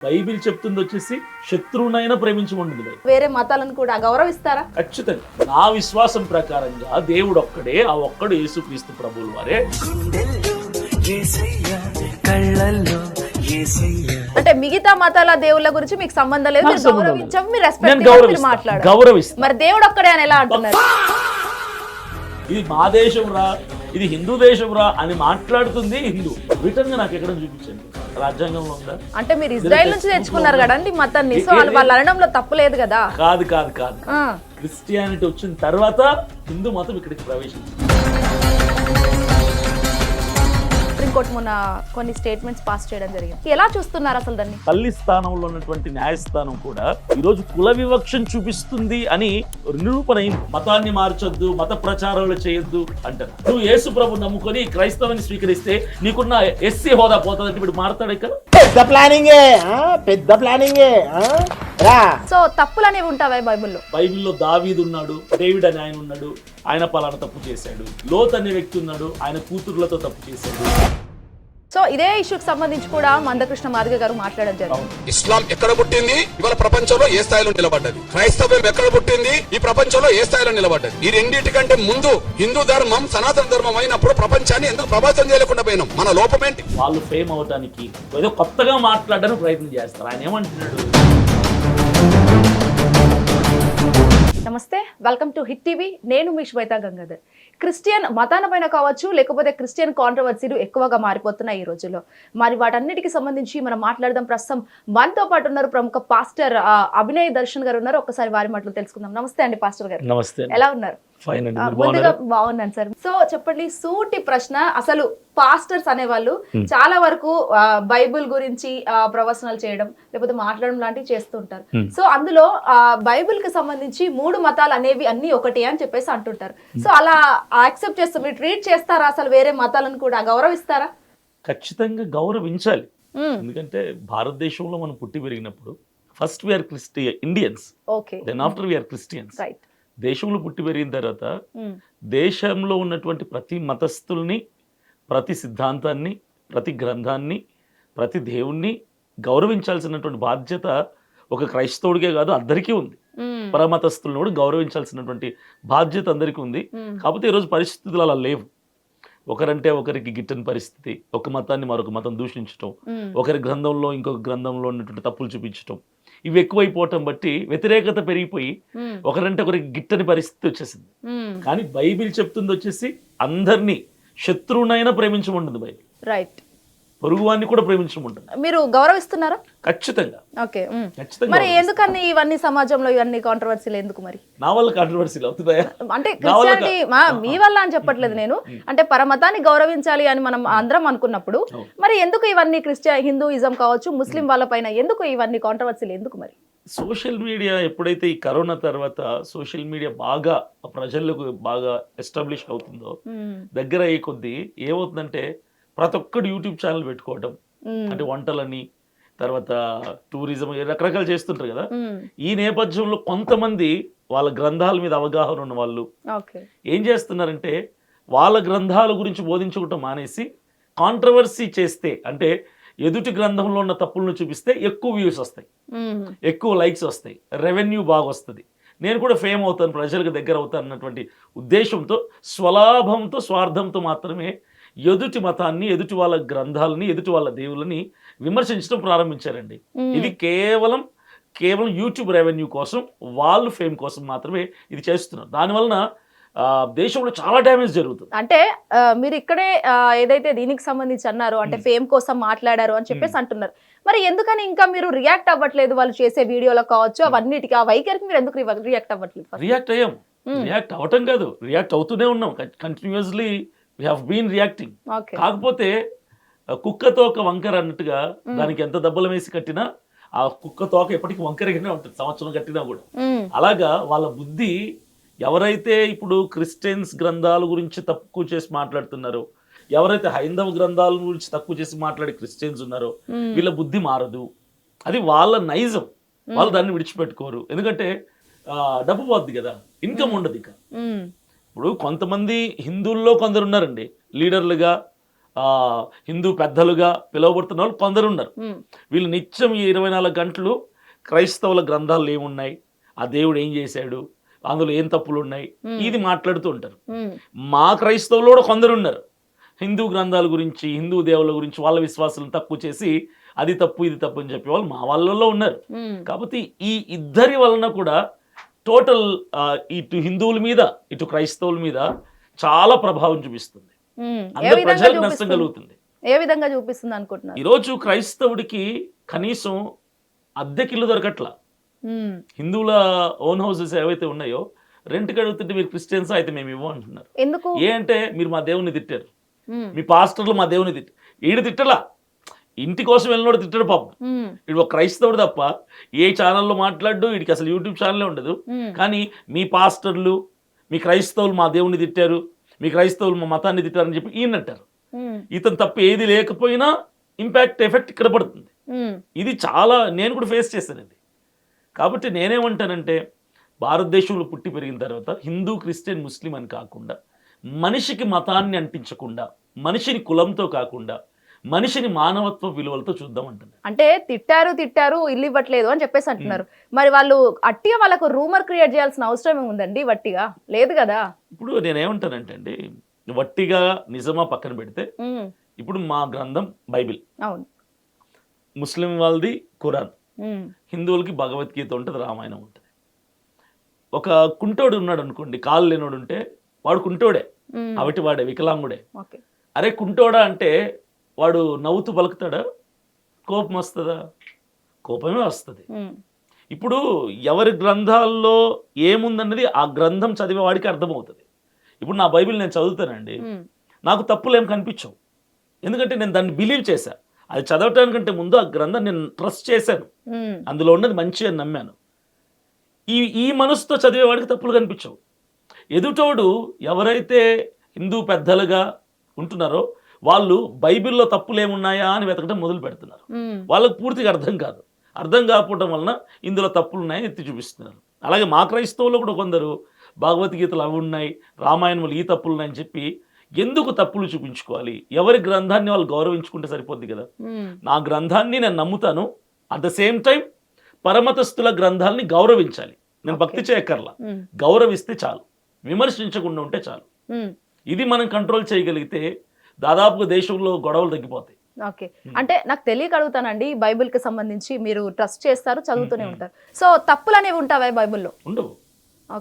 Bible చెప్తుంది వచ్చేసి శత్రువునైనా ప్రేమించమంటుంది. వేరే మతాలను కూడా గౌరవిస్తారా? ఖచ్చితంగా. నా విశ్వాసం ప్రకారంగా దేవుడు ఒక్కడే, ఆ ఒక్కడు యేసుక్రీస్తు ప్రభువుల వారే. అంటే మిగతా మతాల దేవుళ్ళ గురించి మీకు సంబంధం లేదు, మీరు గౌరవించం, మీరు రెస్పెక్ట్ మాట్లాడారు, గౌరవిస్తా. మరి దేవుడు ఒక్కడే అని ఎలా అంటున్నారు? ఇది మా దేశం రా, ఇది హిందూ దేశం రా అని మాట్లాడుతుంది హిందూ. రిటర్న్ గా నాకు ఎక్కడ చూపించండి, రాజ్యాంగంలో ఉందా? అంటే మీరు ఇజ్రాయెల్ నుంచి తెచ్చుకున్నారు కదండి మతాన్ని, సో వాళ్ళు అనడంలో తప్పు లేదు కదా? కాదు కాదు కాదు, క్రిస్టియానిటీ వచ్చిన తర్వాత హిందూ మతం ఇక్కడికి ప్రవేశించింది. సుప్రీంకోర్టు మొన్న కొన్ని స్టేట్మెంట్స్ పాస్ చేయడం జరిగింది, ఎలా చూస్తున్నారు అసలు దాన్ని? తల్లి స్థానంలో ఉన్నటువంటి న్యాయస్థానం కూడా ఈరోజు కుల వివక్షను చూపిస్తుంది అని నిరూపణ అయింది. మతాన్ని మార్చొద్దు, మత ప్రచారాలు చేయొద్దు అంటారు. నువ్వు యేసు ప్రభు నమ్ముకొని క్రైస్తవాన్ని స్వీకరిస్తే నీకున్న ఎస్సీ హోదా పోతుందంటే ఇప్పుడు మారుతాడు ఇక్కడ. పెద్ద ప్లానింగే. సో తప్పులు అనేవి ఉంటావా బైబిల్లో? బైబిల్లో దావీదు ఉన్నాడు, డేవిడ్ అని ఆయన ఉన్నాడు, ఆయన పలానా తప్పు చేశాడు. లోత్ అనే వ్యక్తి ఉన్నాడు, ఆయన కూతుర్లతో తప్పు చేశాడు. సో ఇదే ఇష్యూకి సంబంధించి కూడా మందకృష్ణ మాదిగ గారు మాట్లాడడం జరిగింది. ఇస్లాం ఎక్కడ పుట్టింది, ఇవాళ ప్రపంచంలో ఏ స్థాయిలో నిలబడ్డది? క్రైస్తవ్యం ఎక్కడ పుట్టింది, ఈ ప్రపంచంలో ఏ స్థాయిలో నిలబడ్డది? ఈ రెండింటికంటే ముందు హిందూ ధర్మం సనాతన ధర్మం అయినప్పుడు ప్రపంచాన్ని ఎందుకు ప్రభావితం చేయలేకుండా పోయినాం? మన లోపమేంటి? వాళ్ళు ఫేమ్ అవటానికి ఏదో కొత్తగా మాట్లాడడానికి ప్రయత్నం చేస్తారు. ఆయన ఏమంటున్నాడు? నమస్తే, వెల్కమ్ టు హిట్ టీవీ. నేను మీ శ్వేతా గంగాధర్. క్రిస్టియన్ మతాన పైన కావచ్చు, లేకపోతే క్రిస్టియన్ కాంట్రవర్సీలు ఎక్కువగా మారిపోతున్నాయి ఈ రోజుల్లో. మరి వాటన్నిటికి సంబంధించి మనం మాట్లాడదాం. ప్రస్తుతం మనతో పాటు ఉన్నారు ప్రముఖ పాస్టర్ అభినయ్ దర్శన్ గారు ఉన్నారు. ఒక్కసారి వారి మాటలు తెలుసుకుందాం. నమస్తే అండి పాస్టర్ గారు. నమస్తే. ఎలా ఉన్నారు? ముందుగా బాగున్నాను సార్. సో చెప్పండి, సూటి ప్రశ్న. అసలు పాస్టర్స్ అనేవాళ్ళు చాలా వరకు బైబిల్ గురించి ప్రవచనాలు చేయడం లేకపోతే మాట్లాడడం లాంటివి చేస్తూ ఉంటారు. సో అందులో బైబిల్ కి సంబంధించి 3 మతాలు అనేవి అన్ని ఒకటి అని చెప్పేసి అంటుంటారు. సో అలా యాక్సెప్ట్ చేస్తారు, మీరు ట్రీట్ చేస్తారా? అసలు వేరే మతాలను కూడా గౌరవిస్తారా? ఖచ్చితంగా గౌరవించాలి. ఎందుకంటే భారతదేశంలో మనం పుట్టి పెరిగినప్పుడు first we are Indians, then after we are Christians. దేశంలో పుట్టి పెరిగిన తర్వాత దేశంలో ఉన్నటువంటి ప్రతి మతస్థుల్ని, ప్రతి సిద్ధాంతాన్ని, ప్రతి గ్రంథాన్ని, ప్రతి దేవుణ్ణి గౌరవించాల్సినటువంటి బాధ్యత ఒక క్రైస్తవుడికే కాదు అందరికీ ఉంది. పరమతస్థులను కూడా గౌరవించాల్సినటువంటి బాధ్యత అందరికీ ఉంది. కాకపోతే ఈరోజు పరిస్థితులు అలా లేవు. ఒకరంటే ఒకరికి గిట్టని పరిస్థితి, ఒక మతాన్ని మరొక మతం దూషించటం, ఒకరి గ్రంథంలో ఇంకొక గ్రంథంలో ఉన్నటువంటి తప్పులు చూపించటం, ఇవి ఎక్కువైపోవటం బట్టి వ్యతిరేకత పెరిగిపోయి ఒకరంటే ఒకరికి గిట్టని పరిస్థితి వచ్చేసింది. కానీ బైబిల్ చెప్తుంది వచ్చేసి అందరినీ శత్రువునైనా ప్రేమించమంటుంది బైబిల్. రైట్. పొరుగువాన్ని కూడా ప్రేమించమంటుంది. మీరు గౌరవిస్తున్నారా? ఖచ్చితంగా. ఓకే. మరి ఎందుకని ఇవన్నీ సమాజంలో ఇవన్నీ కాంట్రవర్సీలు ఎందుకు? మరి నా వల్ల కాంట్రవర్సీలు అవుతున్నాయా? అంటే క్రిస్టియానిటీ మీ వల్ల అని చెప్పట్లేదు నేను. అంటే పరమతాన్ని గౌరవించాలి అని మనం అందరం అనుకున్నప్పుడు మరి ఎందుకు ఇవన్నీ హిందూయిజం కావచ్చు, ముస్లిం వాళ్ళ పైన ఎందుకు ఇవన్నీ కాంట్రవర్సీలు ఎందుకు? మరి సోషల్ మీడియా ఎప్పుడైతే ఈ కరోనా తర్వాత సోషల్ మీడియా బాగా ప్రజలకు బాగా ఎస్టాబ్లిష్ అవుతుందో, దగ్గర అయ్యే కొద్దీ ఏమవుతుందంటే ప్రతి ఒక్కడు యూట్యూబ్ ఛానల్ పెట్టుకోవడం, అంటే వంటలని, తర్వాత టూరిజం, రకరకాలు చేస్తుంటారు కదా. ఈ నేపథ్యంలో కొంతమంది వాళ్ళ గ్రంథాల మీద అవగాహన ఉన్న వాళ్ళు ఏం చేస్తున్నారంటే వాళ్ళ గ్రంథాల గురించి బోధించుకోవటం మానేసి కాంట్రవర్సీ చేస్తే, అంటే ఎదుటి గ్రంథంలో ఉన్న తప్పులను చూపిస్తే ఎక్కువ వ్యూస్ వస్తాయి, ఎక్కువ లైక్స్ వస్తాయి, రెవెన్యూ బాగా వస్తుంది, నేను కూడా ఫేమ్ అవుతాను, ప్రజలకు దగ్గర అవుతాను అన్నటువంటి ఉద్దేశంతో, స్వలాభంతో, స్వార్థంతో మాత్రమే ఎదుటి మతాన్ని, ఎదుటి వాళ్ళ గ్రంథాలని, ఎదుటి వాళ్ళ దేవుళ్ళని విమర్శించడం ప్రారంభించారండి. ఇది కేవలం యూట్యూబ్ రెవెన్యూ కోసం, వాళ్ళు ఫేమ్ కోసం మాత్రమే ఇది చేస్తున్నారు. దానివలన దేశంలో చాలా డ్యామేజ్ జరుగుతుంది. అంటే మీరు ఇక్కడే ఏదైతే దీనికి సంబంధించి అన్నారు, అంటే ఫేమ్ కోసం మాట్లాడారు అని చెప్పేసి అంటున్నారు. మరి ఎందుకని ఇంకా మీరు రియాక్ట్ అవ్వట్లేదు? వాళ్ళు చేసే వీడియోలో కావచ్చు, అవన్నిటికీ ఆ వైఖరికి మీరు ఎందుకు రియాక్ట్ అవ్వట్లేదు? రియాక్ట్ అయ్యాం. రియాక్ట్ అవ్వటం కాదు, రియాక్ట్ అవుతూనే ఉన్నాం. Continuously we have been reacting. కాకపోతే కుక్క తోక వంకర అన్నట్టుగా దానికి ఎంత దెబ్బలు వేసి కట్టినా ఆ కుక్క తోక ఎప్పటికీ వంకరగానే ఉంటుంది, సంవత్సరం కట్టినా కూడా. అలాగా వాళ్ళ బుద్ధి, ఎవరైతే ఇప్పుడు క్రిస్టియన్స్ గ్రంథాల గురించి తక్కువ చేసి మాట్లాడుతున్నారో, ఎవరైతే హైందవ గ్రంథాల గురించి తక్కువ చేసి మాట్లాడే క్రిస్టియన్స్ ఉన్నారో, వీళ్ళ బుద్ధి మారదు. అది వాళ్ళ నైజం. వాళ్ళు దాన్ని విడిచిపెట్టుకోరు. ఎందుకంటే డబ్బు పోద్ది కదా, ఇన్కమ్ ఉండదు ఇక. ఇప్పుడు కొంతమంది హిందువుల్లో కొందరు ఉన్నారండి లీడర్లుగా, హిందూ పెద్దలుగా పిలువబడుతున్న వాళ్ళు కొందరు ఉన్నారు. వీళ్ళు నిత్యం ఈ 24 గంటలు క్రైస్తవుల గ్రంథాలు ఏమున్నాయి, ఆ దేవుడు ఏం చేశాడు, అందులో ఏం తప్పులు ఉన్నాయి, ఇది మాట్లాడుతూ ఉంటారు. మా క్రైస్తవులు కూడా కొందరు ఉన్నారు హిందూ గ్రంథాల గురించి, హిందూ దేవుళ్ళ గురించి వాళ్ళ విశ్వాసాలను తక్కువ చేసి అది తప్పు ఇది తప్పు అని చెప్పే వాళ్ళు మా వాళ్ళలో ఉన్నారు. కాబట్టి ఈ ఇద్దరి వలన కూడా టోటల్ ఇటు హిందువుల మీద ఇటు క్రైస్తవుల మీద చాలా ప్రభావం చూపిస్తుంది. అందరు ప్రజలకు నష్టం కలుగుతుంది. ఏ విధంగా చూపిస్తుంది అనుకుంటున్నారు? ఈరోజు క్రైస్తవుడికి కనీసం అద్దెకిల్లు దొరకట్లా. హిందువుల ఓన్ హౌసెస్ ఏవైతే ఉన్నాయో రెంట్కి అడుగుతుంటే మీరు క్రిస్టియన్స్ అయితే మేము ఇవ్వం అంటున్నారు. ఎందుకు? ఏ అంటే మీరు మా దేవుని తిట్టారు, మీ పాస్టర్లు మా దేవుని తిట్టారు. ఈడు తిట్టలా, ఇంటి కోసం వెళ్ళినోడు తిట్టాడు పాపం. వీడు ఒక క్రైస్తవుడు తప్ప ఏ ఛానల్లో మాట్లాడు, వీడికి అసలు యూట్యూబ్ ఛానలే ఉండదు. కానీ మీ పాస్టర్లు మీ క్రైస్తవులు మా దేవుని తిట్టారు, మీ క్రైస్తవులు మా మతాన్ని తిట్టారని చెప్పి ఈయనంటారు. ఇతను తప్ప ఏది లేకపోయినా ఇంపాక్ట్ ఎఫెక్ట్ ఇక్కడ పడుతుంది. ఇది చాలా నేను కూడా ఫేస్ చేశానండి. కాబట్టి నేనేమంటానంటే భారతదేశంలో పుట్టి పెరిగిన తర్వాత హిందూ క్రిస్టియన్ ముస్లిం అని కాకుండా మనిషికి మతాన్ని అంటించకుండా, మనిషిని కులంతో కాకుండా మనిషిని మానవత్వ విలువలతో చూద్దామంటున్నారు. అంటే తిట్టారు ఇల్లు ఇవ్వట్లేదు అని చెప్పేసి అంటున్నారు. మరి వాళ్ళు అట్టిగా వాళ్ళకు రూమర్ క్రియేట్ చేయాల్సిన అవసరం ఏముందండి? వట్టిగా లేదు కదా. ఇప్పుడు నేనేమంటానంటే అండి, వట్టిగా నిజమా పక్కన పెడితే ఇప్పుడు మా గ్రంథం బైబిల్, అవును, ముస్లిం వాళ్ళది ఖురాన్, హిందువులకి భగవద్గీత ఉంటుంది, రామాయణం ఉంటుంది. ఒక కుంటోడు ఉన్నాడు అనుకోండి, కాళ్ళు లేనోడు ఉంటే వాడు కుంటోడే, అవిటి వాడే, వికలాంగుడే. అరే కుంటోడా అంటే వాడు నవ్వుతూ పలుకుతాడా? కోపం వస్తుందా? కోపమే వస్తుంది. ఇప్పుడు ఎవరి గ్రంథాల్లో ఏముందన్నది ఆ గ్రంథం చదివే వాడికి అర్థమవుతుంది. ఇప్పుడు నా బైబిల్ నేను చదువుతానండి, నాకు తప్పులు ఏం కనిపించవు, ఎందుకంటే నేను దాన్ని బిలీవ్ చేశా. అది చదవటానికంటే ముందు ఆ గ్రంథం నేను ట్రస్ట్ చేశాను, అందులో ఉన్నది మంచి అని నమ్మాను. ఈ మనసుతో చదివేవాడికి తప్పులు కనిపించవు. ఎదుటోడు ఎవరైతే హిందూ పెద్దలుగా ఉంటున్నారో వాళ్ళు బైబిల్లో తప్పులు ఏమున్నాయా అని వెతకడం మొదలు పెడుతున్నారు. వాళ్ళకు పూర్తిగా అర్థం కాదు. అర్థం కాకపోవడం వలన ఇందులో తప్పులు ఉన్నాయని ఎత్తి చూపిస్తున్నారు. అలాగే మా క్రైస్తవులు కూడా కొందరు భగవద్గీతలు అవి ఉన్నాయి, రామాయణములు ఈ తప్పులు ఉన్నాయని చెప్పి ఎందుకు తప్పులు చూపించుకోవాలి? ఎవరి గ్రంథాన్ని వాళ్ళు గౌరవించుకుంటే సరిపోద్ది కదా. నా గ్రంథాన్ని నేను నమ్ముతాను, అట్ ద సేమ్ టైం పరమతస్థుల గ్రంథాలని గౌరవించాలి. నేను భక్తి చేయక్కర్లా, గౌరవిస్తే చాలు, విమర్శించకుండా ఉంటే చాలు. ఇది మనం కంట్రోల్ చేయగలిగితే దాదాపుగా దేశంలో గొడవలు తగ్గిపోతాయి. ఓకే, అంటే నాకు తెలియక అడుగుతానండి, బైబిల్ కి సంబంధించి మీరు ట్రస్ట్ చేస్తారు, చదువుతూనే ఉంటారు, సో తప్పులు అనేవి ఉంటావా బైబిల్లో? ఉండవు.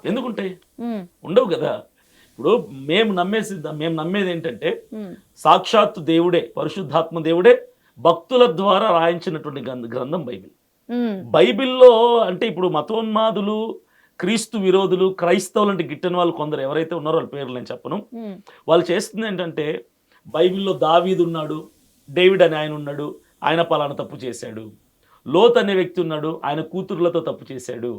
ఎందుకుంటాయి? ఉండవు కదా. ఇప్పుడు మేము నమ్మేది ఏంటంటే సాక్షాత్తు దేవుడే, పరిశుద్ధాత్మ దేవుడే భక్తుల ద్వారా రాయించినటువంటి గ్రంథం బైబిల్. బైబిల్లో అంటే ఇప్పుడు మతోన్మాదులు, క్రీస్తు విరోధులు, క్రైస్తవులు అంటే గిట్టని వాళ్ళు కొందరు ఎవరైతే ఉన్నారో వాళ్ళ పేర్లు నేను చెప్పను. వాళ్ళు చేస్తుంది ఏంటంటే బైబిల్లో దావీదు ఉన్నాడు, డేవిడ్ అనే ఆయన ఉన్నాడు, ఆయన పలానా తప్పు చేశాడు, లోత్ అనే వ్యక్తి ఉన్నాడు, ఆయన కూతుర్లతో తప్పు చేశాడు,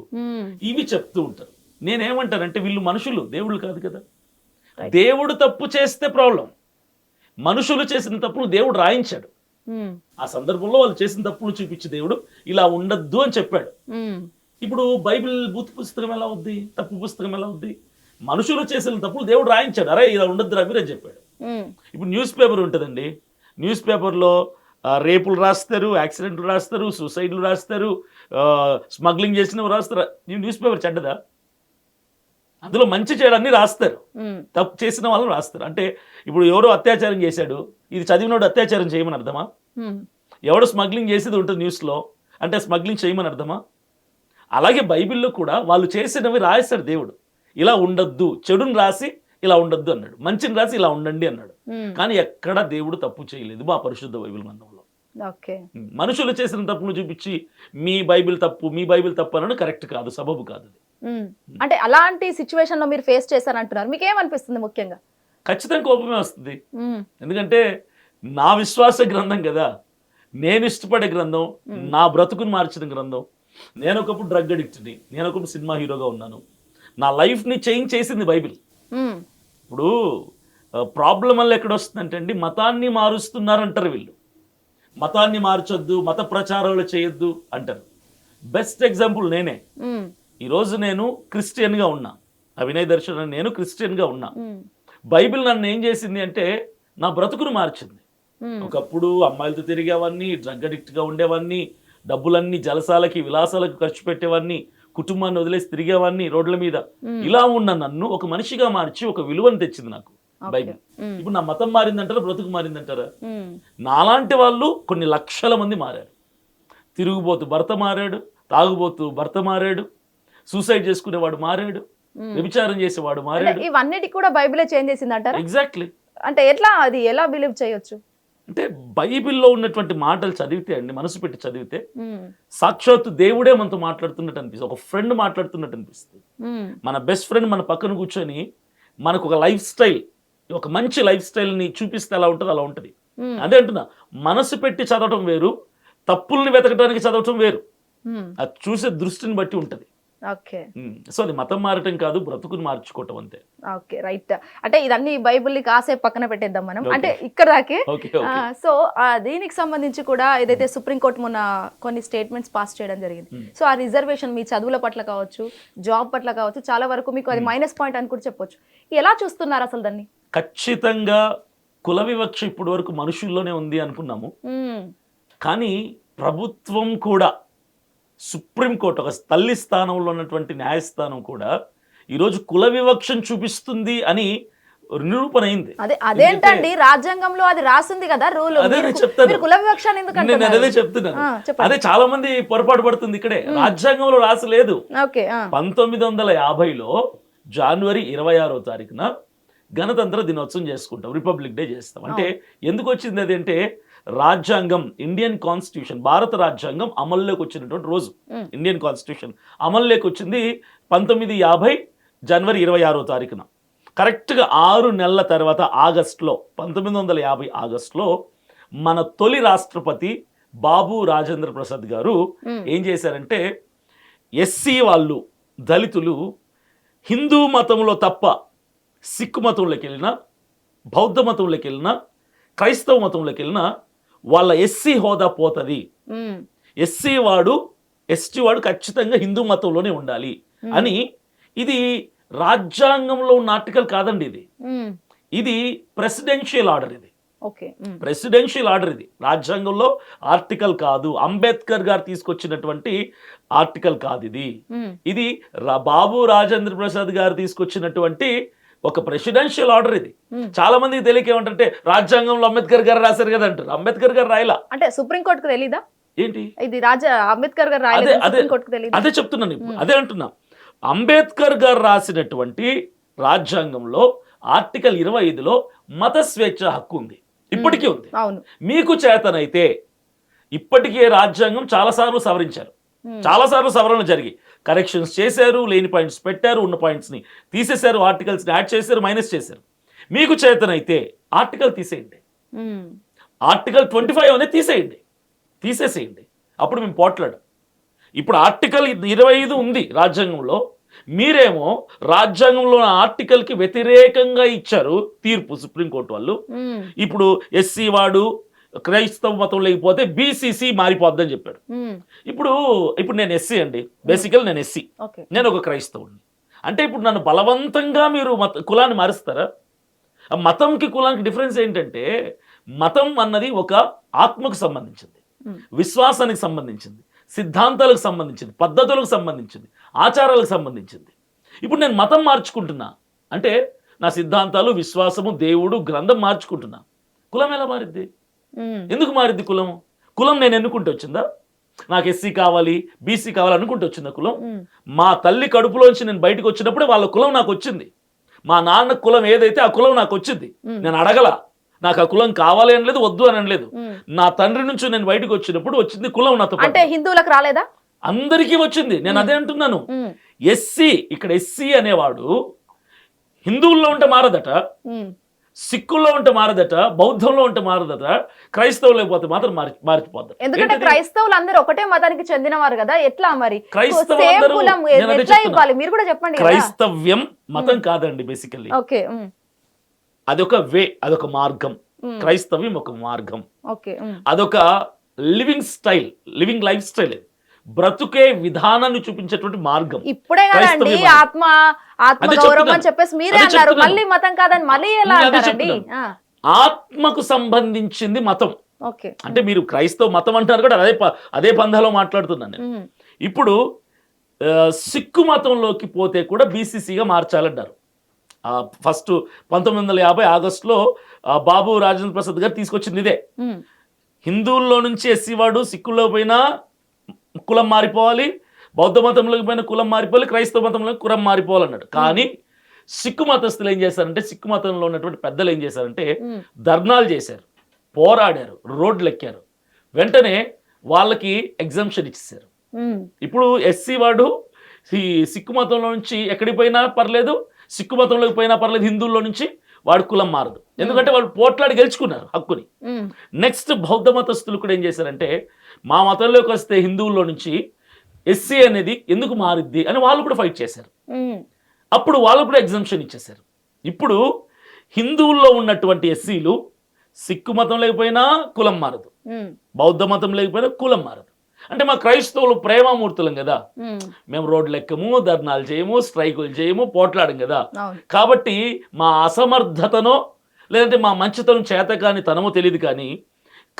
ఇవి చెప్తూ ఉంటారు. నేనేమంటానంటే వీళ్ళు మనుషులు, దేవుళ్ళు కాదు కదా. దేవుడు తప్పు చేస్తే ప్రాబ్లం, మనుషులు చేసిన తప్పులు దేవుడు రాయించాడు. ఆ సందర్భంలో వాళ్ళు చేసిన తప్పులు చూపించి దేవుడు ఇలా ఉండద్దు అని చెప్పాడు. ఇప్పుడు బైబిల్ బూత్ పుస్తకం ఎలా అవుద్ది, తప్పు పుస్తకం ఎలా అవుద్ది? మనుషులు చేసిన తప్పులు దేవుడు రాయించాడు, అరే ఇలా ఉండద్దు రవి అని చెప్పాడు. ఇప్పుడు న్యూస్ పేపర్ ఉంటుందండి, న్యూస్ పేపర్లో రేపులు రాస్తారు, యాక్సిడెంట్లు రాస్తారు, సూసైడ్లు రాస్తారు, స్మగ్లింగ్ చేసినవి రాస్తారు. న్యూస్ పేపర్ చెడ్డదా? అందులో మంచి చేయడాన్ని రాస్తారు, తప్పు చేసిన వాళ్ళని రాస్తారు. అంటే ఇప్పుడు ఎవరో అత్యాచారం చేశాడు, ఇది చదివినోడు అత్యాచారం చేయమని అర్థమా? ఎవడో స్మగ్లింగ్ చేసేది ఉంటుంది న్యూస్లో, అంటే స్మగ్లింగ్ చేయమని అర్థమా? అలాగే బైబిల్లో కూడా వాళ్ళు చేసినవి రాస్తాడు దేవుడు, ఇలా ఉండొద్దు, చెడుని రాసి ఇలా ఉండొద్దు అన్నాడు, మంచిని రాసి ఇలా ఉండండి అన్నాడు. కానీ ఎక్కడ దేవుడు తప్పు చేయలేదు మా పరిశుద్ధ బైబిల్ గ్రంథంలో. మనుషులు చేసిన తప్పును చూపించి మీ బైబిల్ తప్పు, మీ బైబిల్ తప్పు అనడం కరెక్ట్ కాదు, సబబు కాదు. అంటే అలాంటి సిచ్యువేషన్ లో మీరు ఫేస్ చేశారంటున్నారు, మీకు ఏమనిపిస్తుంది? ముఖ్యంగా ఖచ్చితంగా కోపమే వస్తుంది. ఎందుకంటే నా విశ్వాస గ్రంథం కదా, నేను ఇష్టపడే గ్రంథం, నా బ్రతుకుని మార్చిన గ్రంథం. నేను ఒకప్పుడు డ్రగ్ అడిక్ట్ని, నేను ఒకప్పుడు సినిమా హీరోగా ఉన్నాను, నా లైఫ్ని చేంజ్ చేసింది బైబిల్. ఇప్పుడు ప్రాబ్లం వల్ల ఎక్కడ వస్తుందంటే అండి, మతాన్ని మారుస్తున్నారంటారు వీళ్ళు. మతాన్ని మార్చొద్దు, మత ప్రచారాలు చేయొద్దు అంటారు. బెస్ట్ ఎగ్జాంపుల్ నేనే. ఈరోజు నేను క్రిస్టియన్గా ఉన్నా, అవినయ్ దర్శన్ నేను క్రిస్టియన్గా ఉన్నా. బైబిల్ నన్ను ఏం చేసింది అంటే నా బ్రతుకును మార్చింది. ఒకప్పుడు అమ్మాయిలతో తిరిగేవాడిని, డ్రగ్ అడిక్ట్ గా ఉండేవాడిని, డబ్బులన్నీ జలసాలకి విలాసాలకు ఖర్చు పెట్టేవాడిని, కుటుంబాన్ని వదిలేసి తిరిగేవాడిని రోడ్ల మీద. ఇలా ఉన్న నన్ను ఒక మనిషిగా మార్చి ఒక విలువను తెచ్చింది నాకు బైబిల్. ఇప్పుడు నా మతం మారిందంటారా, బ్రతుకు మారిందంటారా? నాలాంటి వాళ్ళు కొన్ని లక్షల మంది మారారు. తిరుగుబోతు భర్త మారాడు, తాగుబోతు భర్త మారాడు, సూసైడ్ చేసుకునేవాడు మారాడు, వ్యభిచారం చేసేవాడు మారాడు. ఇవన్నిటి కూడా బైబిలే చేంజ్ చేసింది అంటారా? ఎగ్జాక్ట్లీ. అంటే ఎట్లా, అది ఎలా బిలీవ్ చేయొచ్చు? అంటే బైబిల్లో ఉన్నటువంటి మాటలు చదివితే అండి, మనసు పెట్టి చదివితే సాక్షాత్తు దేవుడే మనతో మాట్లాడుతున్నట్టు అనిపిస్తుంది, ఒక ఫ్రెండ్ మాట్లాడుతున్నట్టు అనిపిస్తుంది. మన బెస్ట్ ఫ్రెండ్ మన పక్కన కూర్చొని మనకు ఒక లైఫ్ స్టైల్, ఒక మంచి లైఫ్ స్టైల్ని చూపిస్తే ఎలా ఉంటుంది అలా ఉంటుంది. అదే అంటున్నా, మనసు పెట్టి చదవటం వేరు, తప్పుల్ని వెతకడానికి చదవటం వేరు. అది చూసే దృష్టిని బట్టి ఉంటుంది. ఓకే. సో అది మతం మారటం కాదు, బ్రతుకుని మార్చుకోవటం అంతే. Okay, right. అంటే ఇదన్నీ బైబిల్ని కాసేపు పక్కన పెట్టేద్దాం మనం, అంటే ఇక్కడ దాకే. సో దీనికి సంబంధించి కూడా ఏదైతే సుప్రీంకోర్టు మొన్న కొన్ని స్టేట్మెంట్స్ పాస్ చేయడం జరిగింది. సో ఆ రిజర్వేషన్ మీ చదువుల పట్ల కావచ్చు, జాబ్ పట్ల కావచ్చు, చాలా వరకు మీకు అది మైనస్ పాయింట్ అని కూడా చెప్పొచ్చు. ఎలా చూస్తున్నారు అసలు దాన్ని? ఖచ్చితంగా కుల వివక్ష ఇప్పటి వరకు మనుషుల్లోనే ఉంది అనుకున్నాము, కానీ ప్రభుత్వం కూడా, సుప్రీంకోర్టు ఒక తల్లి స్థానంలో ఉన్నటువంటి న్యాయస్థానం కూడా ఈరోజు కుల వివక్షను చూపిస్తుంది అని నిరూపణ అయింది. అదేంటండి, రాజ్యాంగంలో అది రాసింది కదా రూల్. అదే నేను చెప్తాను, కుల వివక్ష ఎందుకంటే నేను అదే చెప్తున్నాను. అదే చాలా మంది పొరపాటు పడుతుంది ఇక్కడే. రాజ్యాంగంలో రాసలేదు. 1950లో జనవరి 26వ తారీఖున గణతంత్ర దినోత్సవం చేసుకుంటాం, రిపబ్లిక్ డే చేస్తాం. అంటే ఎందుకు వచ్చింది అది అంటే, రాజ్యాంగం, ఇండియన్ కాన్స్టిట్యూషన్, భారత రాజ్యాంగం అమల్లోకి వచ్చినటువంటి రోజు. ఇండియన్ కాన్స్టిట్యూషన్ అమల్లోకి వచ్చింది 1950 జనవరి 26వ తారీఖున. కరెక్ట్గా 6 నెలల తర్వాత ఆగస్టులో, 1950 ఆగస్టులో మన తొలి రాష్ట్రపతి బాబు రాజేంద్ర ప్రసాద్ గారు ఏం చేశారంటే, ఎస్సీ వాళ్ళు, దళితులు హిందూ మతంలో తప్ప సిక్కు మతంలోకి వెళ్ళినా, బౌద్ధ మతంలోకి వెళ్ళినా, క్రైస్తవ మతంలోకి వెళ్ళినా వాళ్ళ ఎస్సీ హోదా పోతుంది. ఎస్సీ వాడు, ఎస్టీ వాడు ఖచ్చితంగా హిందూ మతంలోనే ఉండాలి అని. ఇది రాజ్యాంగంలో ఉన్న ఆర్టికల్ కాదండి, ఇది ప్రెసిడెన్షియల్ ఆర్డర్. ఇది ప్రెసిడెన్షియల్ ఆర్డర్, ఇది రాజ్యాంగంలో ఆర్టికల్ కాదు, అంబేద్కర్ గారు తీసుకొచ్చినటువంటి ఆర్టికల్ కాదు ఇది. ఇది బాబు రాజేంద్ర ప్రసాద్ గారు తీసుకొచ్చినటువంటి ఒక ప్రెసిడెన్షియల్ ఆర్డర్. ఇది చాలా మందికి తెలియక ఏమంటే, రాజ్యాంగంలో అంబేద్కర్ గారు రాశారు కదా అంటారు. అంబేద్కర్ గారు రాయలా. అంటే సుప్రీంకోర్టుకు తెలీదా ఏంటి ఇది? అంబేద్కర్ గారు రాయలేదు. అదే చెప్తున్నాను ఇప్పుడు, అదే అంటున్నా. అంబేద్కర్ గారు రాసినటువంటి రాజ్యాంగంలో ఆర్టికల్ 25లో మత స్వేచ్ఛ హక్కు ఉంది, ఇప్పటికీ ఉంది. మీకు చేతనైతే ఇప్పటికే రాజ్యాంగం చాలాసార్లు సవరించారు, చాలాసార్లు సవరణ జరిగి కరెక్షన్స్ చేశారు, లేని పాయింట్స్ పెట్టారు, ఉన్న పాయింట్స్ని తీసేశారు, ఆర్టికల్స్ని యాడ్ చేశారు, మైనస్ చేశారు. మీకు చేతనైతే ఆర్టికల్ తీసేయండి, ఆర్టికల్ 25 అనేది తీసేసేయండి, అప్పుడు మేము పోట్లాడం. ఇప్పుడు ఆర్టికల్ 25 ఉంది రాజ్యాంగంలో, మీరేమో రాజ్యాంగంలో ఆర్టికల్కి వ్యతిరేకంగా ఇచ్చారు తీర్పు సుప్రీంకోర్టు వాళ్ళు. ఇప్పుడు ఎస్సీ వాడు క్రైస్తవ మతం లేకపోతే బీసీసీ మారిపోద్దని చెప్పాడు. ఇప్పుడు నేను ఎస్సీ అండి, బేసికల్ నేను ఎస్సీ, నేను ఒక క్రైస్తవుడిని. అంటే ఇప్పుడు నన్ను బలవంతంగా మీరు కులాన్ని మారుస్తారా? మతంకి కులానికి డిఫరెన్స్ ఏంటంటే, మతం అన్నది ఒక ఆత్మకు సంబంధించింది, విశ్వాసానికి సంబంధించింది, సిద్ధాంతాలకు సంబంధించింది, పద్ధతులకు సంబంధించింది, ఆచారాలకు సంబంధించింది. ఇప్పుడు నేను మతం మార్చుకుంటున్నా అంటే నా సిద్ధాంతాలు, విశ్వాసము, దేవుడు, గ్రంథం మార్చుకుంటున్నా. కులం ఎలా మారిద్ది? ఎందుకు మారిద్ది కులం నేను ఎన్నుకుంటూ వచ్చిందా? నాకు ఎస్సీ కావాలి, బీసీ కావాలి అనుకుంటూ వచ్చిందా కులం? మా తల్లి కడుపులోంచి నేను బయటకు వచ్చినప్పుడే వాళ్ళ కులం నాకు వచ్చింది. మా నాన్న కులం ఏదైతే ఆ కులం నాకు వచ్చింది. నేను అడగల, నాకు ఆ కులం కావాలి అని లేదు, వద్దు అని అనలేదు. నా తండ్రి నుంచి నేను బయటకు వచ్చినప్పుడు వచ్చింది కులం నాతో. అంటే హిందువులకు రాలేదా? అందరికీ వచ్చింది. నేను అదే అంటున్నాను. ఎస్సీ, ఇక్కడ ఎస్సీ అనేవాడు హిందువుల్లో ఉంటే మారదట, సిక్కుల్లో ఉంటే మారదట, బౌద్ధంలో ఉంటే మారదట, క్రైస్తవులు పోతే మాత్రం మారిపోతారు. ఎందుకంటే క్రైస్తవులు అందరూ ఒకటే మతానికి చెందినవారు కదా, ఎట్లా మరి మీరు కూడా చెప్పండి. క్రైస్తవ్యం మతం కాదండి, బేసికల్లీ అదొక వే, అదొక మార్గం. క్రైస్తవ్యం ఒక మార్గం, అదొక living style, living life style, బ్రతుకే విధానాన్ని చూపించేటువంటి మార్గం. ఇప్పుడే కదండి ఆత్మ గౌరవం అని చెప్పేసి మీరే అన్నారు, మళ్ళీ మతం కాదని మళ్ళీ ఎలా అంటారండి? ఆత్మకు సంబంధించింది మతం. ఓకే. అంటే మీరు క్రైస్తవ మతం అంటారు కూడా అదే పంధాలో మాట్లాడుతున్నాను నేను. ఇప్పుడు సిక్కు మతంలోకి పోతే కూడా బీసీసీగా మార్చాలన్నారు. ఫస్ట్ 1950 ఆగస్టులో బాబు రాజేంద్ర ప్రసాద్ గారు తీసుకొచ్చింది ఇదే. హిందువుల్లో నుంచి ఎస్సీ వాడు సిక్కుల్లో పోయినా కులం మారిపోవాలి, బౌద్ధ మతంలోకి పోయిన కులం మారిపోవాలి, క్రైస్తవ మతంలోకి కులం మారిపోవాలన్నాడు. కానీ సిక్కు మతస్థులు ఏం చేశారంటే, సిక్కు మతంలో ఉన్నటువంటి పెద్దలు ఏం చేశారంటే ధర్నాలు చేశారు, పోరాడారు, రోడ్లు ఎక్కారు. వెంటనే వాళ్ళకి ఎగ్జంప్షన్ ఇచ్చేసారు. ఇప్పుడు ఎస్సీ వాడు సిక్కు మతంలో నుంచి ఎక్కడికి పోయినా పర్లేదు, సిక్కు మతంలోకి పోయినా పర్లేదు, హిందువుల్లో నుంచి వాడు కులం మారదు. ఎందుకంటే వాళ్ళు పోట్లాడి గెలుచుకున్నారు హక్కుని. నెక్స్ట్ బౌద్ధ మతస్థులు కూడా ఏం చేశారంటే, మా మతంలోకి వస్తే హిందువుల్లో నుంచి ఎస్సీ అనేది ఎందుకు మారిద్ది అని వాళ్ళు కూడా ఫైట్ చేశారు. అప్పుడు వాళ్ళు కూడా ఎగ్జంప్షన్ ఇచ్చేశారు. ఇప్పుడు హిందువుల్లో ఉన్నటువంటి ఎస్సీలు సిక్కు మతం లేకపోయినా కులం మారదు, బౌద్ధ మతం లేకపోయినా కులం మారదు. అంటే మా క్రైస్తవులు ప్రేమామూర్తులం కదా, మేము రోడ్లు ఎక్కము, ధర్నాలు చేయము, స్ట్రైకులు చేయము, పోట్లాడం కదా. కాబట్టి మా అసమర్థతనో లేదంటే మా మంచితనం చేతకాని తనమో తెలియదు, కానీ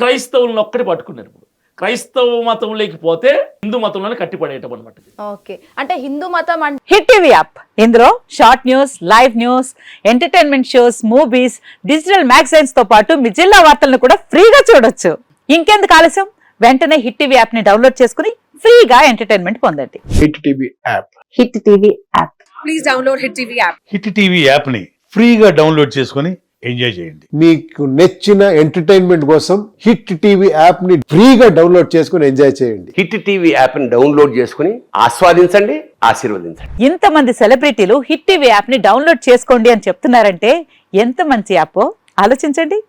క్రైస్తవులను ఒక్కటి పట్టుకున్నారు. ఇప్పుడు క్రైస్తవ మతం లేకపోతే హిందూ మతంలోనే కట్టిపడేయటం అనమాట. ఓకే, అంటే హిందూ మతం అంటే హిట్ టీవీ యాప్, ఇందులో short news, live news, entertainment shows, movies, digital magazines తో పాటు మీ జిల్లా వార్తలను కూడా ఫ్రీగా చూడొచ్చు. ఇంకెందుకు ఆలస్యం, వెంటనే హిట్ టీవీ యాప్ ని డౌన్లోడ్ చేసుకుని ఫ్రీగా ఎంటర్టైన్మెంట్ పొందండి. Hit TV app. Hit TV app. Please download hit TV app. Hit TV app ని ఫ్రీగా డౌన్లోడ్ చేసుకొని ఎంజాయ్ చేయండి. మీకు నచ్చిన ఎంటర్టైన్మెంట్ కోసం హిట్ టీవీ యాప్ ని ఫ్రీగా డౌన్లోడ్ చేసుకొని ఎంజాయ్ చేయండి. హిట్ టీవీ యాప్ ని డౌన్లోడ్ చేసుకుని ఆస్వాదించండి, ఆశీర్వదించండి. ఇంతమంది సెలబ్రిటీలు హిట్ టీవీ యాప్ ని డౌన్లోడ్ చేసుకోండి అని చెప్తున్నారంటే ఎంత మంచి యాప్ ఆలోచించండి.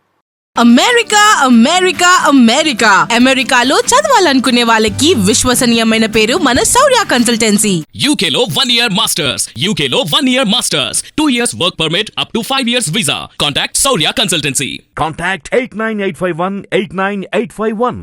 అమెరికా అమెరికా అమెరికా అమెరికాలో చదవాలనుకునే వాళ్ళకి విశ్వసనీయమైన పేరు మన శౌర్య కన్సల్టెన్సీ. UK లో 1 year masters. UK లో 1 year masters. 2 years work permit up to 5 years visa. Contact Saurya Consultancy. Contact 89851 89851.